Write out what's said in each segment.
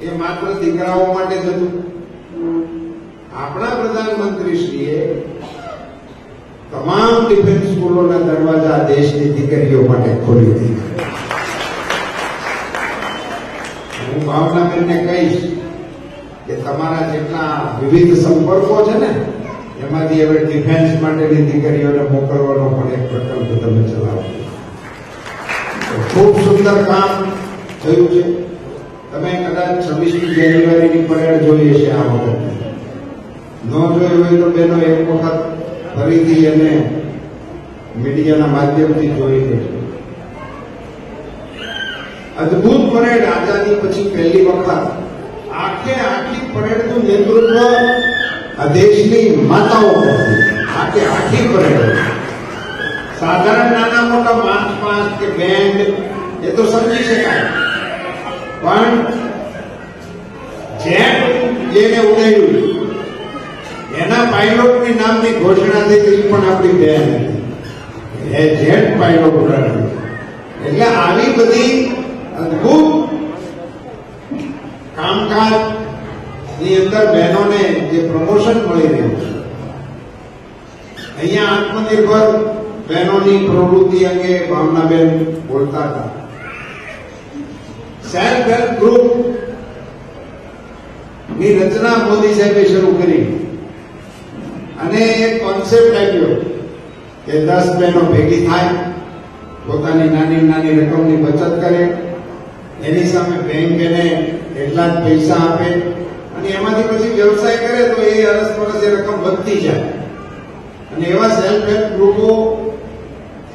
એ માત્ર દીકરાઓ માટે જ હતું. આપણા પ્રધાનમંત્રીશ્રીએ તમામ ડિફેન્સ સ્કૂલોના દરવાજા દેશની દીકરીઓ માટે ખોલી દીધા. હું ભાવનાબેનને કહીશ કે તમારા જેટલા વિવિધ સંપર્કો છે ને એમાંથી હવે ડિફેન્સ માટેની દીકરીઓને મોકલવાનો પણ એક પ્રકલ્પ તમે ચલાવો. ખૂબ સુંદર કામ થયું છે. તમે કદાચ 26મી જાન્યુઆરીની પરેડ જોઈએ છે. આ વખતે ન જોઈ હોય તો બેનો એક વખત ફરીથી એને મીડિયાના માધ્યમથી જોઈ લેજો. અદભુત પરેડ. આઝાદી પછી પહેલી વખત આખી પરેડનું નેતૃત્વ આ દેશની માતાઓ કરતી. આખી પરેડ. સાધારણ નાના મોટા માર્ચ કે બેન્ડ એ તો સમજી શકાય, પણ જેટ જેને ઉડાડ્યું એના પાયલોટની નામની ઘોષણા થઈ હતી પણ આપણી બેન હતી. એ જેટ પાયલોટ ઉડાડ્યું. એટલે આવી બધી અદભુત કામકાજ ની અંદર બહેનોને જે પ્રમોશન મળી રહ્યું છે. અહીંયા આત્મનિર્ભર બહેનોની પ્રવૃત્તિ અંગે ભાવનાબેન બોલતા હતા. સેલ્ફ હેલ્પ ગ્રુપ ની રચના મોદી સાહેબે શરૂ કરી અને એક કોન્સેપ્ટ આવ્યો કે 10 બહેનો ભેગી થાય, પોતાની નાની રકમની બચત કરે, એની સામે બેંક એને એટલા જ પૈસા આપે અને એમાંથી પછી વ્યવસાય કરે તો એ અરસપરસ એ રકમ વધતી જાય. અને એવા સેલ્ફ હેલ્પ ગ્રુપો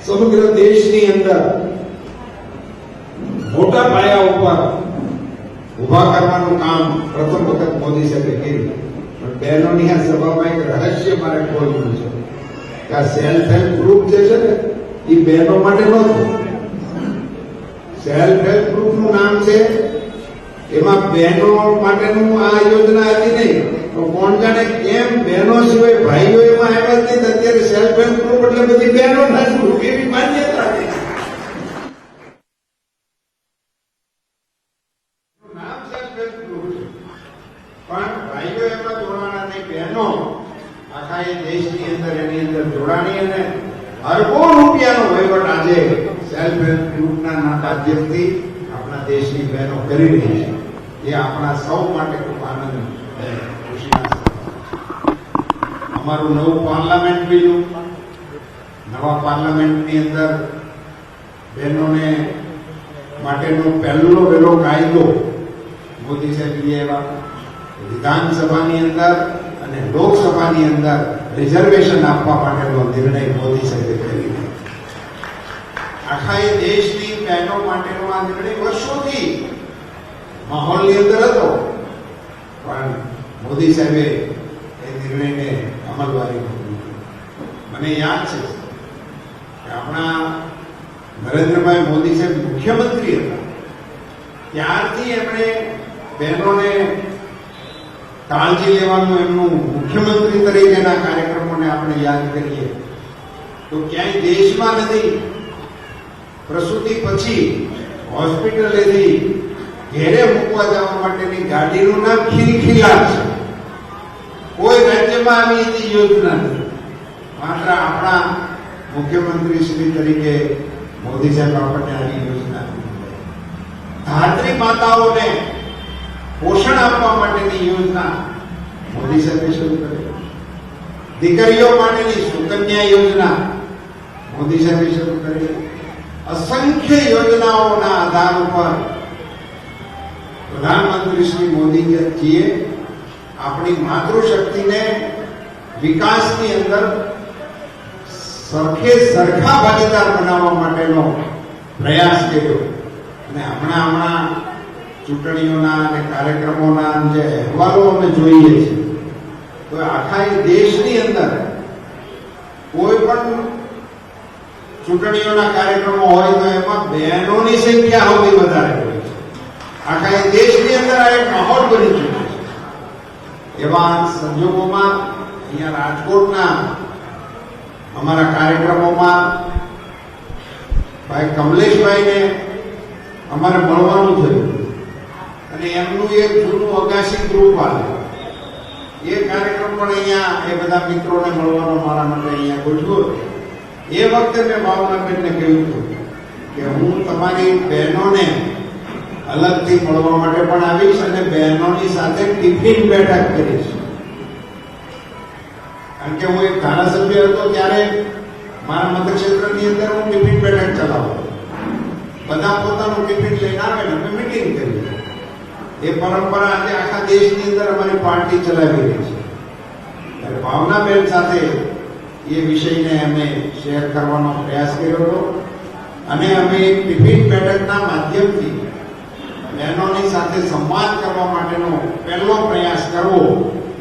સમગ્ર દેશની અંદર મોટા પાયા ઉપર ઉભા કરવાનું કામ પ્રથમ વખત મોદી સાહેબે કર્યું. પણ બહેનોની આ સભામાં એક રહસ્ય મારે ખોલવું છે કે આ સેલ્ફ હેલ્પ ગ્રુપ જે છે ને એ બહેનો માટે નહોતું. સેલ્ફ હેલ્પ ગ્રુપનું નામ છે, એમાં બહેનો માટેનું આ યોજના હતી નહીં. તો કોણ જાણે કેમ બહેનો સિવાય ભાઈઓ એમાં આવ્યા જ નહીં. અત્યારે સેલ્ફ હેલ્પ ગ્રુપ એટલે બધી બહેનો ના ગ્રુપ એવી માન્યતા છે. નામ સેલ્ફ હેલ્પ ગ્રુપ છે પણ ભાઈઓ એમાં જોડાણા નહીં, બહેનો આખા એ દેશની અંદર એની અંદર જોડાણી અને અરબો રૂપિયાનો વહીવટ આજે સેલ્ફ હેલ્પ ગ્રુપના માધ્યમથી આપણા દેશની બહેનો કરી રહી છે. એ આપણા સૌ માટે ખૂબ આનંદ ખુશીના. અમારું નવું પાર્લામેન્ટ બન્યું. નવા પાર્લામેન્ટની અંદર બહેનોને માટેનો પહેલો કાયદો મોદી સાહેબ એવા વિધાનસભાની અંદર અને લોકસભાની અંદર રિઝર્વેશન આપવા માટેનો નિર્ણય મોદી સાહેબે કર્યો. આખા એ દેશની બહેનો માટેનો આ નિર્ણય વર્ષોથી માહોલની અંદર હતો, પણ મોદી સાહેબે એ નિર્ણયને અમલવારી કરી. મને યાદ છે કે આપણા નરેન્દ્રભાઈ મોદી સાહેબ મુખ્યમંત્રી હતા ત્યારથી એમણે બહેનોને કાળજી લેવાનું એમનું મુખ્યમંત્રી તરીકેના કાર્યક્રમોને આપણે યાદ કરીએ તો ક્યાંય દેશમાં નથી. પ્રસૂતિ પછી હોસ્પિટલેથી ઘેરે મૂકવા જવા માટેની ગાડીનું નામ ખીલખીલાટ છે. કોઈ રાજ્યમાં આવી એની યોજના નથી. માત્ર આપણા મુખ્યમંત્રી શ્રી તરીકે મોદી સાહેબ આપણને આવી યોજના. ધાત્રી માતાઓને પોષણ આપવા માટેની યોજના મોદી સાહેબે શરૂ કરી. દીકરીઓ માટેની સુકન્યા યોજના મોદી સાહેબે શરૂ કરી. અસંખ્ય યોજનાઓના આધાર ઉપર પ્રધાનમંત્રી શ્રી મોદીજીએ આપણી માતૃશક્તિને વિકાસની અંદર સરખા ભાગીદાર બનાવવા માટેનો પ્રયાસ કર્યો. અને હમણાં ચૂંટણીઓના અને કાર્યક્રમોના જે અહેવાલો અમે જોઈએ છીએ તો આખા દેશની અંદર કોઈ પણ ચૂંટણીઓના કાર્યક્રમો હોય તો એમાં બહેનોની સંખ્યા સૌથી વધારે હોય છે. આખા દેશની અંદર આ એક માહોલ બની ચૂક્યો છે. એવા સંજોગોમાં અહીંયા રાજકોટના અમારા કાર્યક્રમોમાં ભાઈ કમલેશભાઈને અમારે મળવાનું થયું. અને એમનું એક જૂનું અગાસી ગ્રુપ આવે એ કાર્યક્રમ પણ અહીંયા એ બધા મિત્રોને મળવાનો મારા માટે અહીંયા ગોઠવ્યો. એ વખતે મેં ભાવનાબેનને કહ્યું હતું કે હું તમારી બહેનોને અલગથી મળવા માટે પણ આવીશ અને બહેનોની સાથે ટિફિન બેઠક કરીશ. કારણ કે હું એક ધારાસભ્ય હતો ત્યારે મારા મતક્ષેત્રની અંદર હું ટિફિન બેઠક ચલાવતો. બધા પોતાનું ટિફિન લઈને આવે ને અમે મિટિંગ કરી. એ પરંપરા આજે આખા દેશની અંદર અમારી પાર્ટી ચલાવી રહી છે. ત્યારે ભાવનાબેન સાથે એ વિષયને અમે શેર કરવાનો પ્રયાસ કર્યો હતો અને અમે એક ટિફિન બેઠકના માધ્યમથી બહેનોની સાથે સંવાદ કરવા માટેનો પહેલો પ્રયાસ કરવો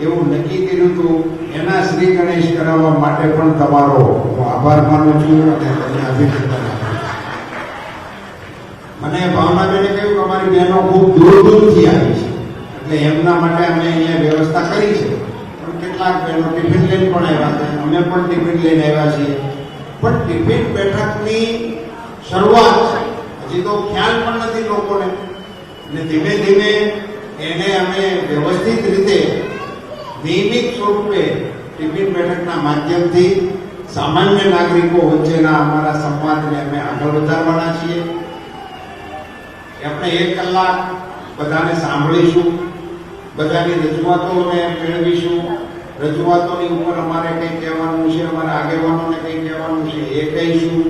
એવું નક્કી કર્યું હતું. એના શ્રી ગણેશ કરાવવા માટે પણ તમારો હું આભાર માનું છું અને તમને અભિનંદન આપું છું. મને ભાવનાબેને કહ્યું કે અમારી બહેનો ખૂબ દૂર દૂરથી આવી છે એટલે એમના માટે અમે અહીંયા વ્યવસ્થા કરી છે. પણ કેટલાક બહેનો ટિફિન લઈને પણ આવ્યા છે, અમે પણ ટિફિન લઈને આવ્યા છીએ. પણ ટિફિન બેઠકની શરૂઆત છે, હજી તો ખ્યાલ પણ નથી લોકોને. અને ધીમે ધીમે એને અમે વ્યવસ્થિત રીતે નિયમિત સ્વરૂપે ટિફિન બેઠકના માધ્યમથી સામાન્ય નાગરિકો વચ્ચેના અમારા સંવાદને અમે આગળ વધારવાના છીએ. આપણે 1 કલાક બધાને સાંભળીશું, બધાની રજૂઆતોને મેળવીશું. રજૂઆતોની ઉપર અમારે કંઈ કહેવાનું છે, અમારા આગેવાનોને કંઈ કહેવાનું છે એ કહીશું.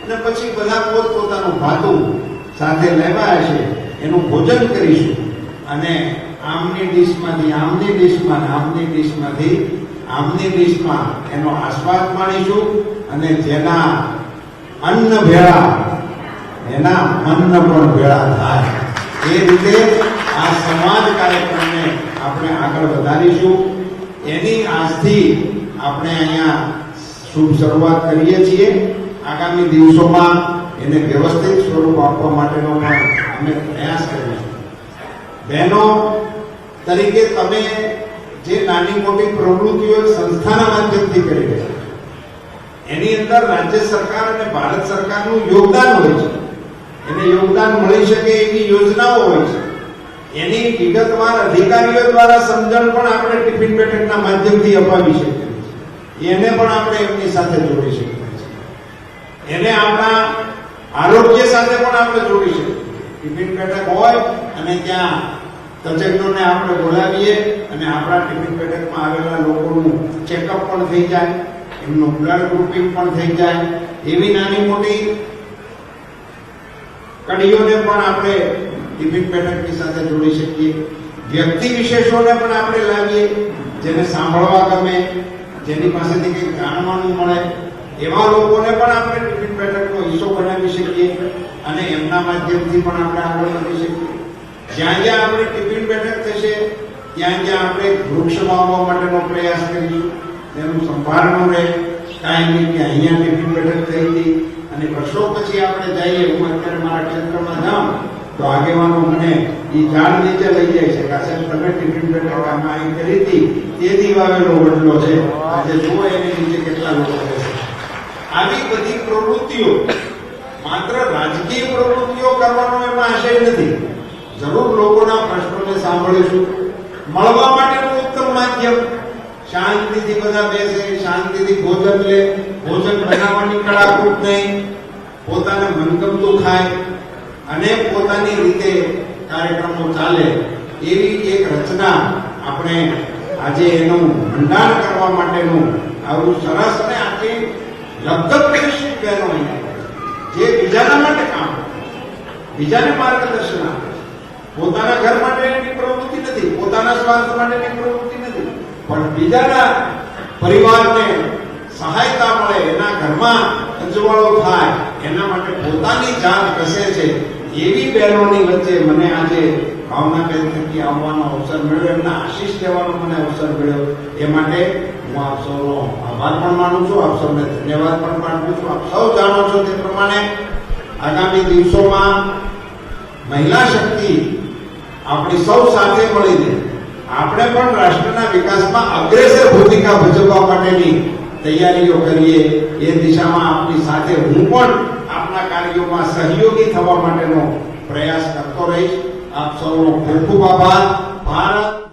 અને પછી બધા પોતપોતાનું ભાતું સાથે લેવાય છે એનું ભોજન કરીશું. અને આમની ડીશમાંથી આમની ડિશમાં, આમની ડીશમાંથી આમની ડીશમાં એનો આસ્વાદ માણીશું. અને જેના અન્ન ભેળા એના મન પણ ભેળા થાય એ રીતે આ સંવાદ કાર્યક્રમને આપણે આગળ વધારીશું. એની આજથી આપણે અહીંયા શુભ શરૂઆત કરીએ છીએ. આગામી દિવસોમાં એને વ્યવસ્થિત સ્વરૂપ આપવા માટેનો પણ અમે પ્રયાસ કરીશું. બહેનો તરીકે તમે જે નાની મોટી પ્રવૃત્તિઓ સંસ્થાના માધ્યમથી કરી રહ્યા છો એની અંદર રાજ્ય સરકાર અને ભારત સરકારનું યોગદાન હોય છે. એને યોગદાન મળી શકે એવી યોજનાઓ હોય છે. એની વિગતવાર અધિકારીઓ દ્વારા સમજણ પણ આપણે ટિફિન બેઠકના માધ્યમથી અપાવી શકીએ છીએ. એને પણ આપણે એમની સાથે જોડી શકીએ છીએ. એને આપણા આરોગ્ય સાથે પણ આપણે જોડી શકીએ. ટિફિન બેઠક હોય અને ત્યાં તજજ્ઞોને આપણે બોલાવીએ અને આપણા ટિફિન બેઠકમાં આવેલા લોકોનું ચેકઅપ પણ થઈ જાય, એમનું બ્લડ ગ્રુપિંગ પણ થઈ જાય. એવી નાની મોટી કડીઓને પણ આપણે ટિફિન બેઠકની સાથે જોડી શકીએ. વ્યક્તિ વિશેષોને પણ આપણે લાવીએ જેને સાંભળવા ગમે, જેની પાસેથી કંઈક જાણવાનું મળે એવા લોકોને પણ આપણે ટિફિન બેઠકનો હિસ્સો બનાવી શકીએ અને એમના માધ્યમથી પણ આપણે આગળ વધી શકીએ. જ્યાં જ્યાં આપણે ટિફિન બેઠક થશે ત્યાં જ્યાં આપણે વૃક્ષ વાવવા માટેનો પ્રયાસ કરીશું. તેનું સંભાળનું રહે. કાંઈ નહીં કે અહીંયા ટિફિન બેઠક થઈ હતી અને વર્ષો પછી આપણે જઈએ, હું અત્યારે મારા ક્ષેત્રમાં જાઉં તો આગેવાનો મને એ ઝાડ નીચે લઈ જાય છે કે સાહેબ તમે ટિફિન બેઠક આમાં અહીં કરી હતી તેથી વાવેલો વડલો છે, આજે જુઓ એની નીચે કેટલા લોકો છે. આવી બધી પ્રવૃત્તિઓ માત્ર રાજકીય પ્રવૃત્તિઓ કરવાનો એમાં આશય નથી. જરૂર લોકોના પ્રશ્નોને સાંભળીશું. મળવા માટેનું ઉત્તમ માધ્યમ. શાંતિથી બધા બેસે, શાંતિથી ભોજન લે, ભોજન બનાવવાની કડાકૂટ નહીં, પોતાને મનગમતું ખાય અને પોતાની રીતે કાર્યક્રમો ચાલે એવી એક રચના આપણે આજે એનું ભંડાર કરવા માટેનું આવું સરસ. અને આજે લગભગ 30 બહેનો જે બીજાના માટે કામ કરે, બીજાને માર્ગદર્શન આપે. પોતાના ઘર માટેની પ્રવૃત્તિ નથી, પોતાના સ્વાર્થ માટેની પ્રવૃત્તિ નથી, પણ બીજાના પરિવારને સહાયતા મળે, એના ઘરમાં અજવાળો થાય એના માટે પોતાની જાન કસે છે. એવી બહેનોની વચ્ચે મને આજે ભાવનાબેન થકી આવવાનો અવસર મળ્યો, એમના આશીષ લેવાનો મને અવસર મળ્યો. એ માટે હું આપ સૌનો આભાર પણ માનું છું, આપ સૌને ધન્યવાદ પણ પાઠવું છું. આપ સૌ જાણો છો તે પ્રમાણે આગામી દિવસોમાં મહિલા શક્તિ આપણી સૌ સાથે મળીને આપણે પણ રાષ્ટ્રના વિકાસમાં અગ્રેસર ભૂમિકા ભજવવા માટેની તૈયારીઓ કરીએ. એ દિશામાં આપની સાથે હું પણ આપના કાર્યોમાં સહયોગી થવા માટેનો પ્રયાસ કરતો રહીશ. આપ સૌનો ખૂબ ખૂબ આભાર. ભારત